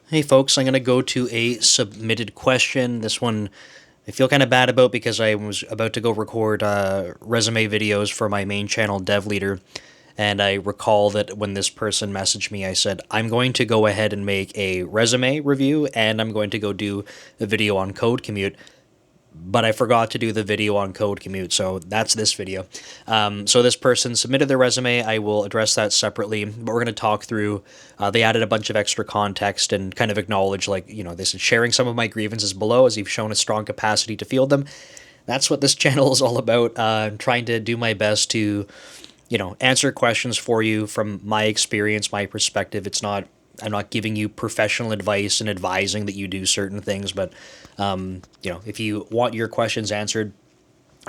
Hey folks, I'm going to go to a submitted question. This one I feel kind of bad about because I was about to go record resume videos for my main channel, Dev Leader. And I recall that when this person messaged me, I said, I'm going to go ahead and make a resume review and I'm going to go do a video on Code Commute, but I forgot to do the video on Code Commute, so that's this video. So this person submitted their resume. I will address that separately, but we're going to talk through. They added a bunch of extra context and kind of acknowledge, like, they said, sharing some of my grievances below as you've shown a strong capacity to field them. That's what this channel is all about. I'm trying to do my best to, answer questions for you from my experience, my perspective. I'm not giving you professional advice and advising that you do certain things, but if you want your questions answered,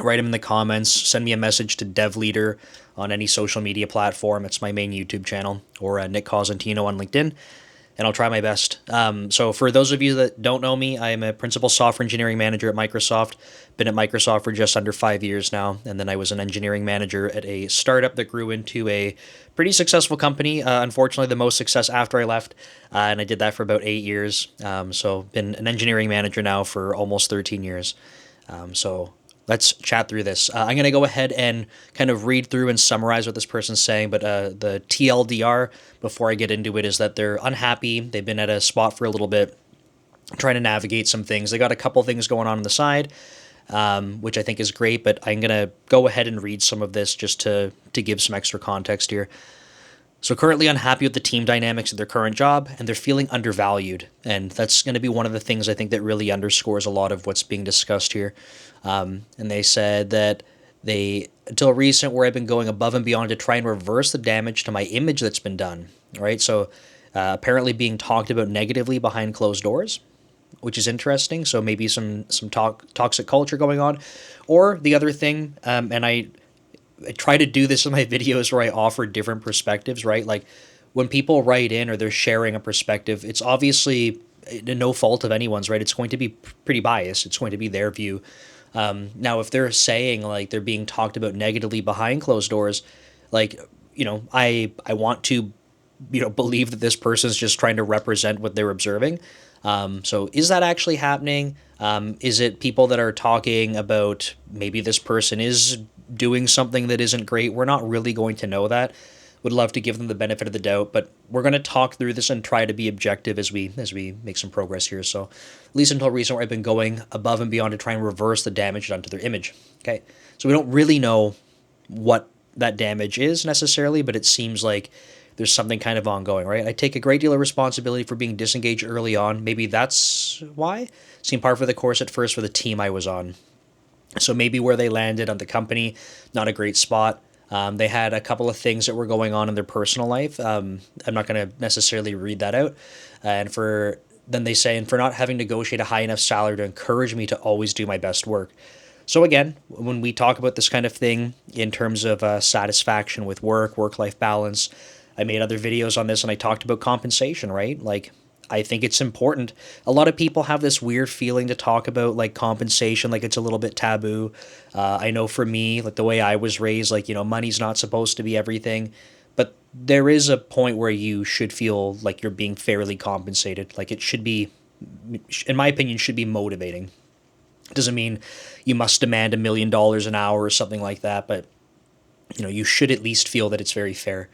write them in the comments. Send me a message to DevLeader on any social media platform. It's my main YouTube channel, or Nick Cosentino on LinkedIn, and I'll try my best. So for those of you that don't know me, I am a principal software engineering manager at Microsoft. Been at Microsoft for just under 5 years now, and then I was an engineering manager at a startup that grew into a pretty successful company. Unfortunately, the most success after I left, and I did that for about 8 years. So been an engineering manager now for almost 13 years. So let's chat through this. I'm going to go ahead and kind of read through and summarize what this person's saying, but the TLDR before I get into it is that they're unhappy. They've been at a spot for a little bit, trying to navigate some things. They got a couple things going on the side, which I think is great, but I'm going to go ahead and read some of this just to give some extra context here. So currently unhappy with the team dynamics of their current job, and they're feeling undervalued. And that's going to be one of the things I think that really underscores a lot of what's being discussed here. And they said that until recent, where I've been going above and beyond to try and reverse the damage to my image that's been done. Right. So apparently being talked about negatively behind closed doors, which is interesting. So maybe some toxic culture going on. Or the other thing, and I try to do this in my videos where I offer different perspectives, right? Like when people write in or they're sharing a perspective, it's obviously no fault of anyone's, right? It's going to be pretty biased. It's going to be their view. Now, if they're saying like they're being talked about negatively behind closed doors, like, I want to, believe that this person's just trying to represent what they're observing. So is that actually happening? Is it people that are talking about maybe this person is doing something that isn't great? We're not really going to know that. Would love to give them the benefit of the doubt, but we're going to talk through this and try to be objective as we make some progress here. So, at least until recent, where I've been going above and beyond to try and reverse the damage done to their image. Okay, so we don't really know what that damage is necessarily, but it seems like there's something kind of ongoing, right? I take a great deal of responsibility for being disengaged early on. Maybe that's why. Seemed par for the course at first for the team I was on. So maybe where they landed on the company, not a great spot. They had a couple of things that were going on in their personal life. I'm not going to necessarily read that out. Then they say, and for not having negotiated a high enough salary to encourage me to always do my best work. So again, when we talk about this kind of thing in terms of satisfaction with work-life balance, I made other videos on this and I talked about compensation, right? Like, I think it's important. A lot of people have this weird feeling to talk about like compensation, like it's a little bit taboo. I know for me, like the way I was raised, like, money's not supposed to be everything, but there is a point where you should feel like you're being fairly compensated. Like it should be, in my opinion, should be motivating. Doesn't mean you must demand $1 million an hour or something like that, but you should at least feel that it's very fair.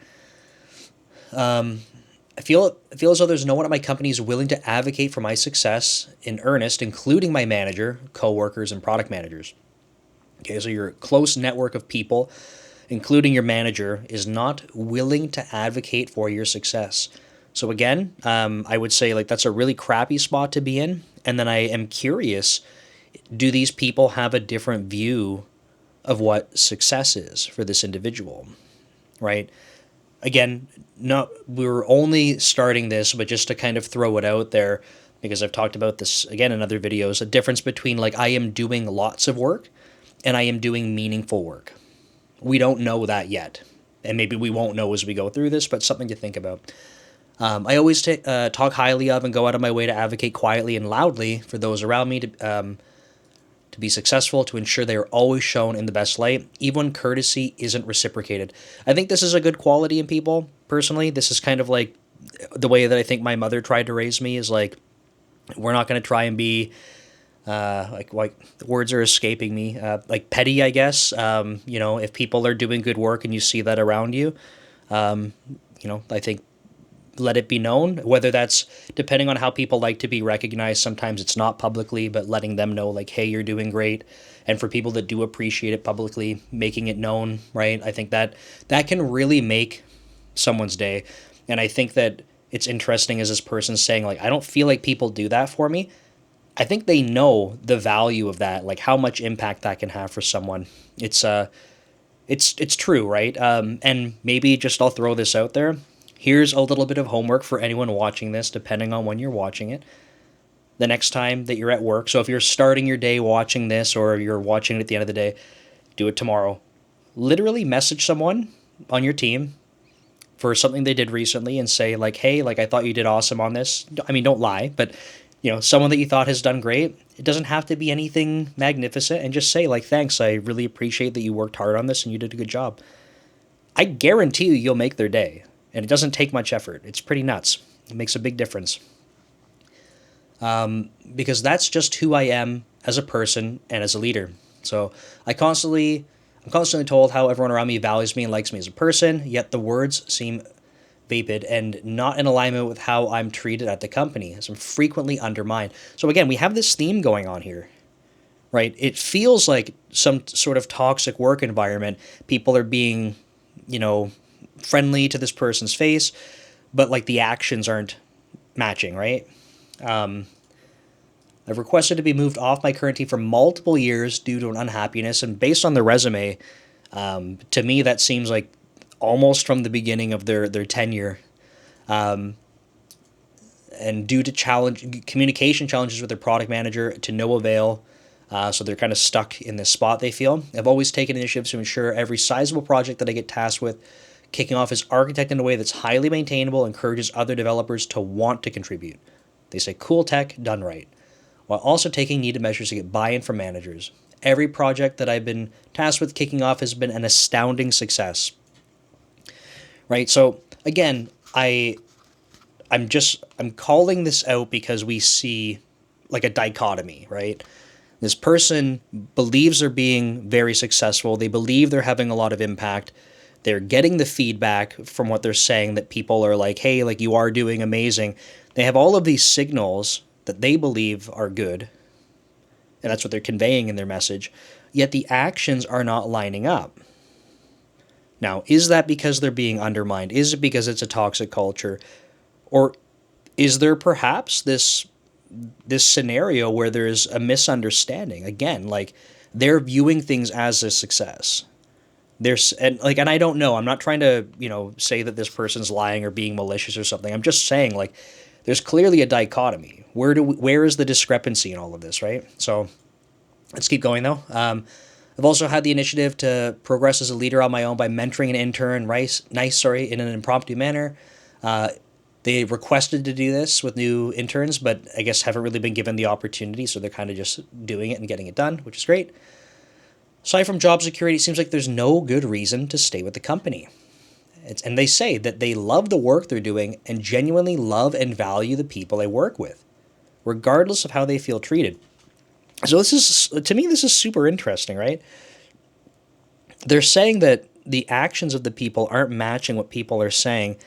I feel as though there's no one at my company who's willing to advocate for my success in earnest, including my manager, coworkers, and product managers. Okay, so your close network of people, including your manager, is not willing to advocate for your success. So again, I would say like that's a really crappy spot to be in. And then I am curious, do these people have a different view of what success is for this individual, right? Again, no, we're only starting this, but just to kind of throw it out there, because I've talked about this again in other videos, a difference between like I am doing lots of work and I am doing meaningful work. We don't know that yet. And maybe we won't know as we go through this, but something to think about. I always talk highly of and go out of my way to advocate quietly and loudly for those around me to be successful, to ensure they are always shown in the best light, even when courtesy isn't reciprocated. I think this is a good quality in people, personally. This is kind of like the way that I think my mother tried to raise me is like, we're not going to try and be like the words are escaping me, like petty, I guess. If people are doing good work and you see that around you, I think let it be known, whether that's depending on how people like to be recognized. Sometimes it's not publicly, but letting them know like, hey, you're doing great. And for people that do appreciate it publicly, making it known, right? I think that can really make someone's day. And I think that it's interesting as this person's saying, like, I don't feel like people do that for me. I think they know the value of that, like how much impact that can have for someone. It's true, right? And maybe just I'll throw this out there. Here's a little bit of homework for anyone watching this, depending on when you're watching it. The next time that you're at work, so if you're starting your day watching this or you're watching it at the end of the day, do it tomorrow. Literally message someone on your team for something they did recently and say like, hey, like I thought you did awesome on this. I mean, don't lie, but someone that you thought has done great. It doesn't have to be anything magnificent, and just say like, thanks, I really appreciate that you worked hard on this and you did a good job. I guarantee you'll make their day, and it doesn't take much effort. It's pretty nuts. It makes a big difference. Because that's just who I am as a person and as a leader. So I'm constantly told how everyone around me values me and likes me as a person, yet the words seem vapid and not in alignment with how I'm treated at the company, as I'm frequently undermined. So again, we have this theme going on here, right? It feels like some sort of toxic work environment. People are being, friendly to this person's face, but like the actions aren't matching, right? I've requested to be moved off my current team for multiple years due to an unhappiness, and based on the resume, to me that seems like almost from the beginning of their tenure, and due to communication challenges with their product manager to no avail. So they're kind of stuck in this spot, they feel. I've always taken initiatives to ensure every sizable project that I get tasked with kicking off is architected in a way that's highly maintainable, encourages other developers to want to contribute. They say cool tech done right, while also taking needed measures to get buy-in from managers. Every project that I've been tasked with kicking off has been an astounding success. Right? So again, I'm calling this out because we see like a dichotomy, right? This person believes they're being very successful. They believe they're having a lot of impact. They're getting the feedback from what they're saying that people are like, hey, like you are doing amazing. They have all of these signals that they believe are good, and that's what they're conveying in their message, yet the actions are not lining up. Now, is that because they're being undermined? Is it because it's a toxic culture? Or is there perhaps this scenario where there's a misunderstanding? Again, like they're viewing things as a success. And I don't know. I'm not trying to, say that this person's lying or being malicious or something. I'm just saying like there's clearly a dichotomy. Where is the discrepancy in all of this, right? So let's keep going though. I've also had the initiative to progress as a leader on my own by mentoring an intern, in an impromptu manner. They requested to do this with new interns, but I guess haven't really been given the opportunity, so they're kind of just doing it and getting it done, which is great. Aside from job security, it seems like there's no good reason to stay with the company. And they say that they love the work they're doing and genuinely love and value the people they work with, regardless of how they feel treated. So to me, this is super interesting, right? They're saying that the actions of the people aren't matching what people are saying,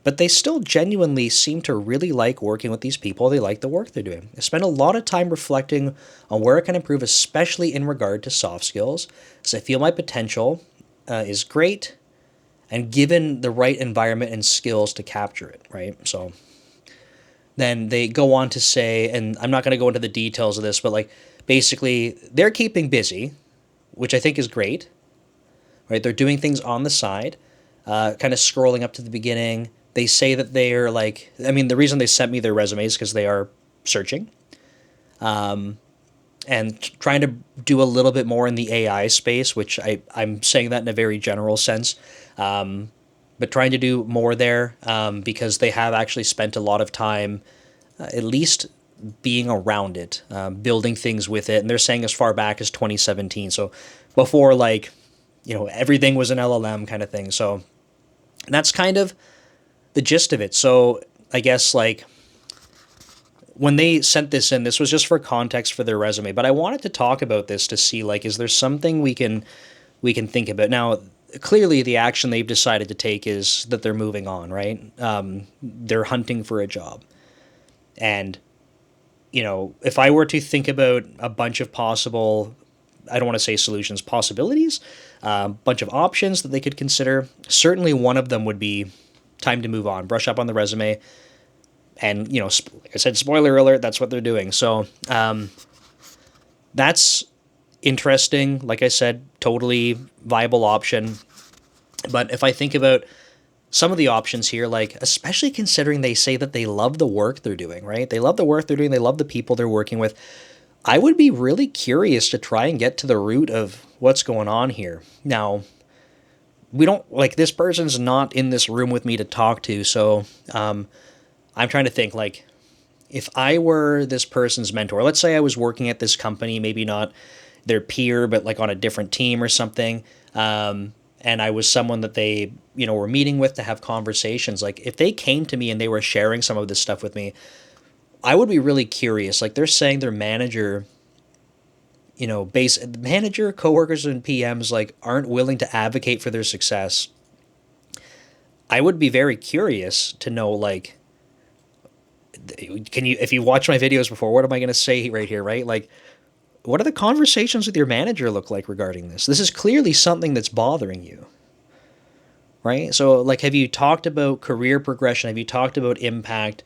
but they still genuinely seem to really like working with these people. They like the work they're doing. I spend a lot of time reflecting on where I can improve, especially in regard to soft skills, as I feel my potential is great and given the right environment and skills to capture it, right? So then they go on to say, and I'm not going to go into the details of this, but like basically they're keeping busy, which I think is great, right? They're doing things on the side, kind of scrolling up to the beginning. They say that they're the reason they sent me their resumes is because they are searching, and trying to do a little bit more in the AI space, which I'm saying that in a very general sense, but trying to do more there, because they have actually spent a lot of time, at least being around it, building things with it. And they're saying as far back as 2017. So before everything was an LLM kind of thing. So that's kind of the gist of it. So I guess like when they sent this in, this was just for context for their resume, but I wanted to talk about this to see like is there something we can think about. Now, clearly the action they've decided to take is that they're moving on, right? They're hunting for a job. And if I were to think about a bunch of possible, I don't want to say solutions, possibilities, a bunch of options that they could consider, certainly one of them would be time to move on, brush up on the resume. And, like I said, spoiler alert, that's what they're doing. So that's interesting. Like I said, totally viable option. But if I think about some of the options here, like especially considering they say that they love the work they're doing, right? They love the work they're doing, they love the people they're working with. I would be really curious to try and get to the root of what's going on here. Now, we don't like this person's not in this room with me to talk to, so I'm trying to think like if I were this person's mentor, let's say I was working at this company, maybe not their peer, but like on a different team or something. And I was someone that they, were meeting with to have conversations. Like if they came to me and they were sharing some of this stuff with me, I would be really curious. Like they're saying their manager, manager, coworkers, and PMs like aren't willing to advocate for their success. I would be very curious to know like, if you watch my videos before, what am I going to say right here, right? Like, what do the conversations with your manager look like regarding this? This is clearly something that's bothering you, right? So, like, have you talked about career progression? Have you talked about impact?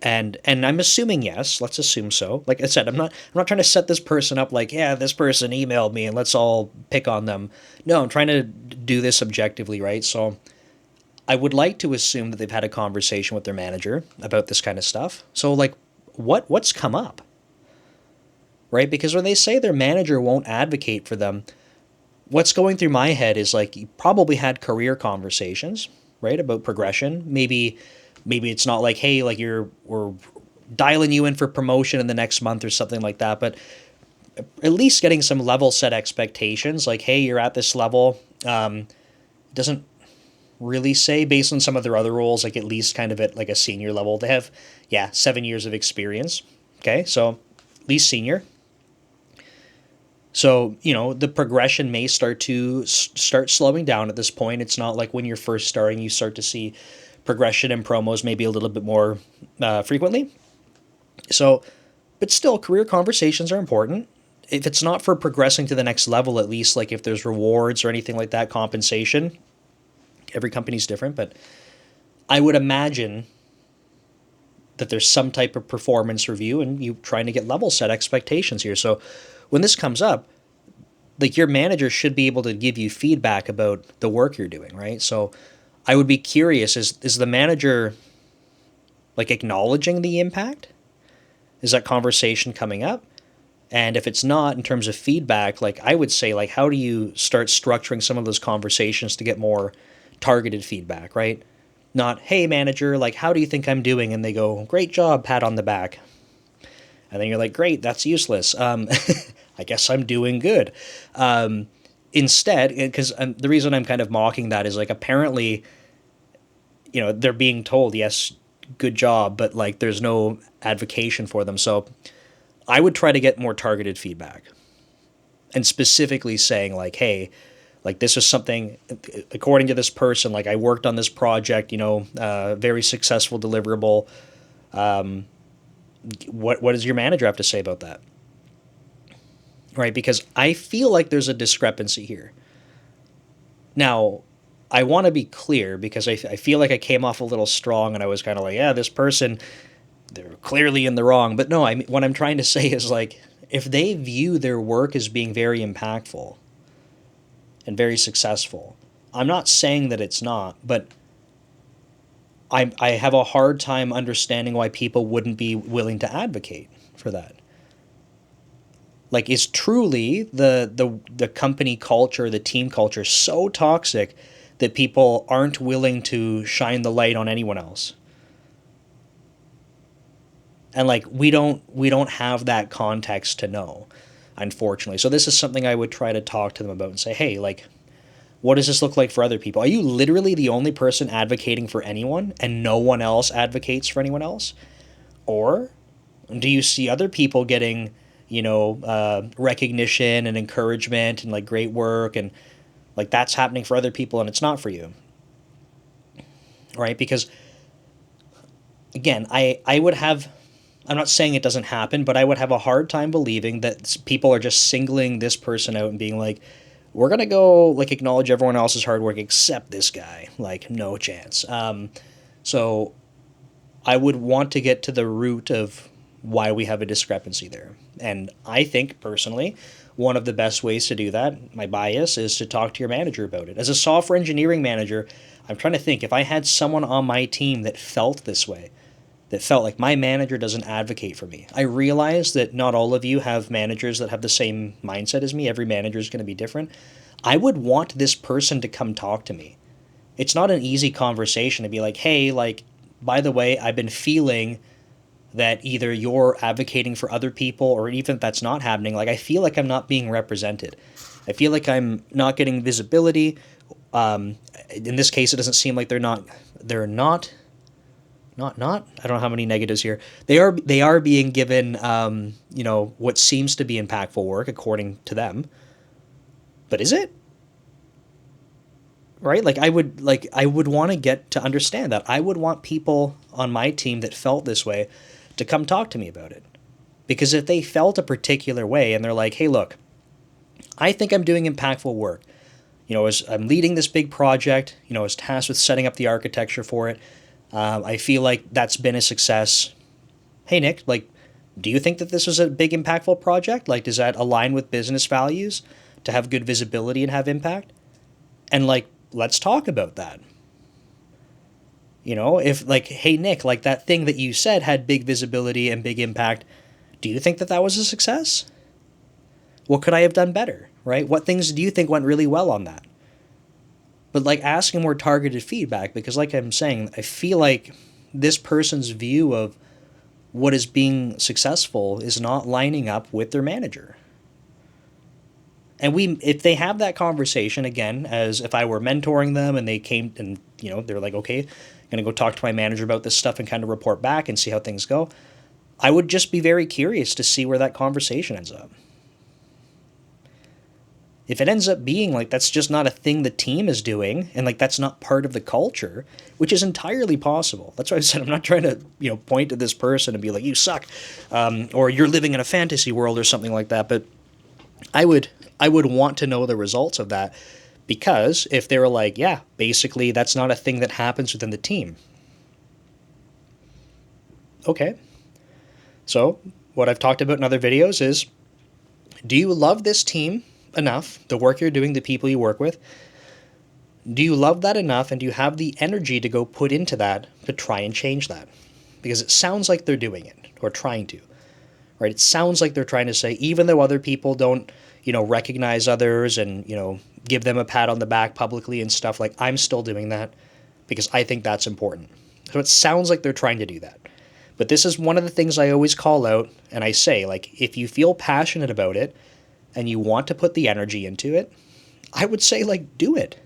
And I'm assuming yes. Let's assume so. Like I said, I'm not trying to set this person up like, yeah, this person emailed me and let's all pick on them. No, I'm trying to do this objectively, right? So I would like to assume that they've had a conversation with their manager about this kind of stuff. So like what's come up? Right? Because when they say their manager won't advocate for them, what's going through my head is like you probably had career conversations, right? About progression. Maybe it's not like, hey, like we're dialing you in for promotion in the next month or something like that, but at least getting some level set expectations like, hey, you're at this level. Doesn't really say based on some of their other roles, like at least kind of at like a senior level. They have, 7 years of experience. Okay, so at least senior. So, the progression may start slowing down at this point. It's not like when you're first starting, you start to see progression and promos maybe a little bit more frequently. So, but still, career conversations are important. If it's not for progressing to the next level, at least like if there's rewards or anything like that, compensation, every company's different, but I would imagine that there's some type of performance review and you trying to get level set expectations here. So when this comes up, like your manager should be able to give you feedback about the work you're doing, right? So I would be curious, is the manager like acknowledging the impact? Is that conversation coming up? And if it's not, in terms of feedback, like I would say, like, how do you start structuring some of those conversations to get more targeted feedback, right? Not, hey, manager, like, how do you think I'm doing? And they go, great job, pat on the back. And then you're like, great, that's useless. I guess I'm doing good. Instead, because the reason I'm kind of mocking that is like apparently, they're being told, yes, good job, but like there's no advocation for them. So I would try to get more targeted feedback and specifically saying like, hey, like this is something, according to this person, like I worked on this project, very successful deliverable. What does your manager have to say about that? Right? Because I feel like there's a discrepancy here. Now, I want to be clear because I feel like I came off a little strong and I was kind of like, yeah, this person, they're clearly in the wrong. But no, what I'm trying to say is like, if they view their work as being very impactful and very successful, I'm not saying that it's not, but I have a hard time understanding why people wouldn't be willing to advocate for that. Like, is truly the company culture, the team culture so toxic that people aren't willing to shine the light on anyone else? And like we don't have that context to know, unfortunately. So this is something I would try to talk to them about and say, hey, like What does this look like for other people? Are you literally the only person advocating for anyone and no one else advocates for anyone else? Or do you see other people getting, recognition and encouragement and like great work, and like that's happening for other people and it's not for you? Right? Because again, I would have, I'm not saying it doesn't happen, but I would have a hard time believing that people are just singling this person out and being like, we're going to go like acknowledge everyone else's hard work except this guy. Like, no chance. So I would want to get to the root of why we have a discrepancy there. And I think personally, one of the best ways to do that, my bias, is to talk to your manager about it. As a software engineering manager, I'm trying to think if I had someone on my team that felt this way, that felt like my manager doesn't advocate for me. I realize that not all of you have managers that have the same mindset as me. Every manager is going to be different. I would want this person to come talk to me. It's not an easy conversation to be like, hey, like, by the way, I've been feeling that either you're advocating for other people, or even if that's not happening, like I feel like I'm not being represented. I feel like I'm not getting visibility. In this case, it doesn't seem like they're not, I don't know how many negatives here. They are being given, what seems to be impactful work according to them. But is it? Right? Like I would want to get to understand that. I would want people on my team that felt this way to come talk to me about it. Because if they felt a particular way and they're like, hey, look, I think I'm doing impactful work. As I'm leading this big project, I was tasked with setting up the architecture for it. I feel like that's been a success. Hey, Nick, like, do you think that this was a big impactful project? Like, does that align with business values to have good visibility and have impact? And like, let's talk about that. If like, hey, Nick, like that thing that you said had big visibility and big impact, do you think that that was a success? What could I have done better, right? What things do you think went really well on that? But like asking more targeted feedback, because like I'm saying, I feel like this person's view of what is being successful is not lining up with their manager. And if they have that conversation again, as if I were mentoring them and they came and, they're like, okay, I'm going to go talk to my manager about this stuff and kind of report back and see how things go. I would just be very curious to see where that conversation ends up. If it ends up being like that's just not a thing the team is doing and like that's not part of the culture, which is entirely possible. That's why I said I'm not trying to, point to this person and be like, you suck, or you're living in a fantasy world or something like that. But I would want to know the results of that, because if they were like, yeah, basically that's not a thing that happens within the team. Okay. So what I've talked about in other videos is, do you love this team enough, the work you're doing, the people you work with? Do you love that enough, and do you have the energy to go put into that to try and change that? Because it sounds like they're doing it, or trying to, right? It sounds like they're trying to say, even though other people don't, recognize others and, give them a pat on the back publicly and stuff, like I'm still doing that because I think that's important. So it sounds like they're trying to do that. But this is one of the things I always call out, and I say, like, if you feel passionate about it and you want to put the energy into it, I would say, like, do it.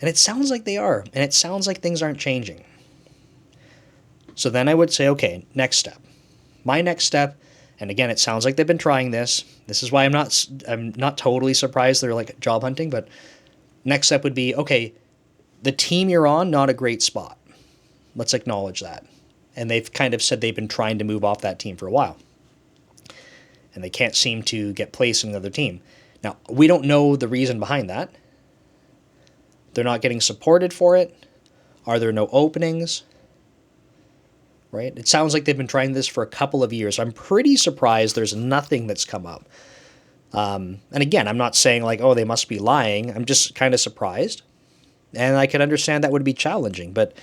And it sounds like they are, and it sounds like things aren't changing. So then I would say, okay, next step. My next step, and again, it sounds like they've been trying this. This is why I'm not totally surprised they're like job hunting, but next step would be, okay, the team you're on, not a great spot. Let's acknowledge that. And they've kind of said they've been trying to move off that team for a while. And they can't seem to get placed in another team. Now, we don't know the reason behind that. They're not getting supported for it. Are there no openings? Right? It sounds like they've been trying this for a couple of years. I'm pretty surprised there's nothing that's come up. And again, I'm not saying like, oh, they must be lying. I'm just kind of surprised. And I can understand that would be challenging, but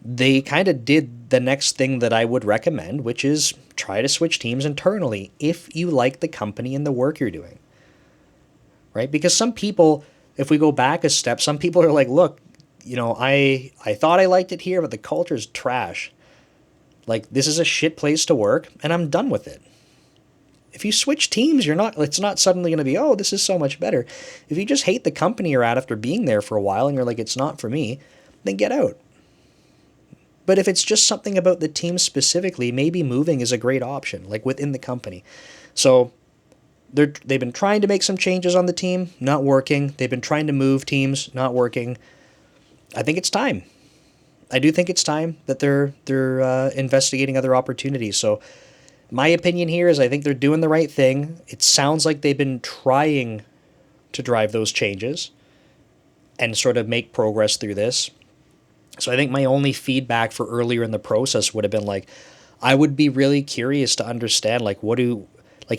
they kind of did the next thing that I would recommend, which is try to switch teams internally if you like the company and the work you're doing. Right? Because some people, if we go back a step, some people are like, look, I thought I liked it here, but the culture is trash. Like, this is a shit place to work, and I'm done with it. if you switch teams, it's not suddenly going to be, oh, this is so much better. If you just hate the company you're at after being there for a while and you're like, it's not for me, then get out. But if it's just something about the team specifically, maybe moving is a great option, like within the company. So they've been trying to make some changes on the team, not working. They've been trying to move teams, not working. I think it's time. I do think it's time that they're investigating other opportunities. So my opinion here is I think they're doing the right thing. It sounds like they've been trying to drive those changes and sort of make progress through this. So I think my only feedback for earlier in the process would have been like, I would be really curious to understand, like,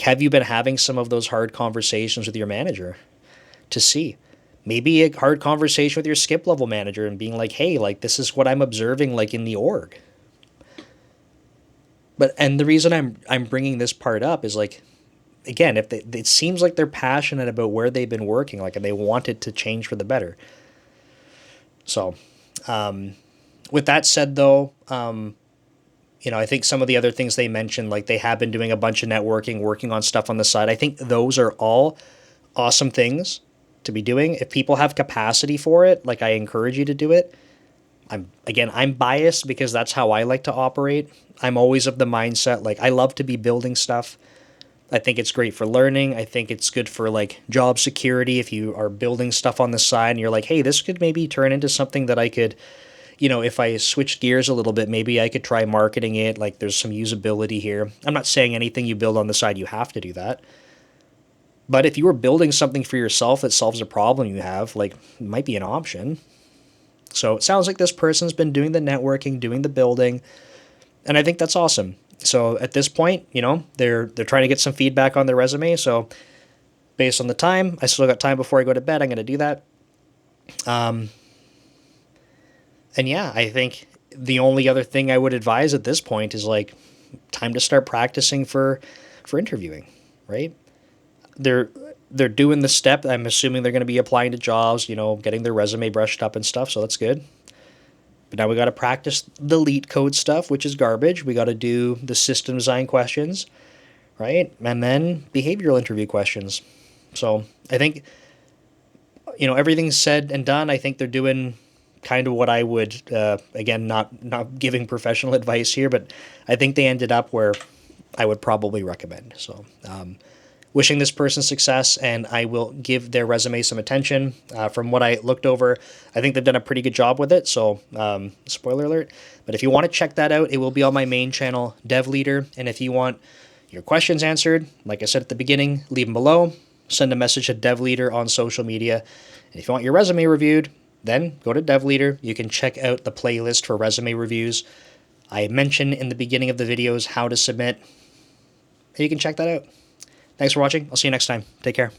have you been having some of those hard conversations with your manager to see? Maybe a hard conversation with your skip level manager and being like, hey, like, this is what I'm observing, like, in the org. And the reason I'm bringing this part up is like, again, it seems like they're passionate about where they've been working, like, and they want it to change for the better. So, with that said, though, I think some of the other things they mentioned, like they have been doing a bunch of networking, working on stuff on the side. I think those are all awesome things to be doing. If people have capacity for it, like I encourage you to do it. I'm biased because that's how I like to operate. I'm always of the mindset, like I love to be building stuff. I think it's great for learning. I think it's good for like job security. If you are building stuff on the side and you're like, hey, this could maybe turn into something that I could, if I switched gears a little bit, maybe I could try marketing it. Like there's some usability here. I'm not saying anything you build on the side, you have to do that. But if you were building something for yourself that solves a problem you have, like it might be an option. So it sounds like this person's been doing the networking, doing the building, and I think that's awesome. So at this point, they're trying to get some feedback on their resume. So based on the time, I still got time before I go to bed. I'm going to do that. And yeah, I think the only other thing I would advise at this point is like time to start practicing for interviewing, right? They're doing the step. I'm assuming they're going to be applying to jobs, getting their resume brushed up and stuff. So that's good. But now we got to practice the LEET code stuff, which is garbage. We got to do the system design questions, right? And then behavioral interview questions. So I think, everything's said and done. I think they're doing kind of what I would, again, not giving professional advice here, but I think they ended up where I would probably recommend. So, wishing this person success, and I will give their resume some attention. From what I looked over, I think they've done a pretty good job with it, so spoiler alert. But if you want to check that out, it will be on my main channel, Dev Leader, and if you want your questions answered, like I said at the beginning, leave them below. Send a message to Dev Leader on social media. And if you want your resume reviewed, then go to Dev Leader. You can check out the playlist for resume reviews. I mentioned in the beginning of the videos how to submit, and you can check that out. Thanks for watching. I'll see you next time. Take care.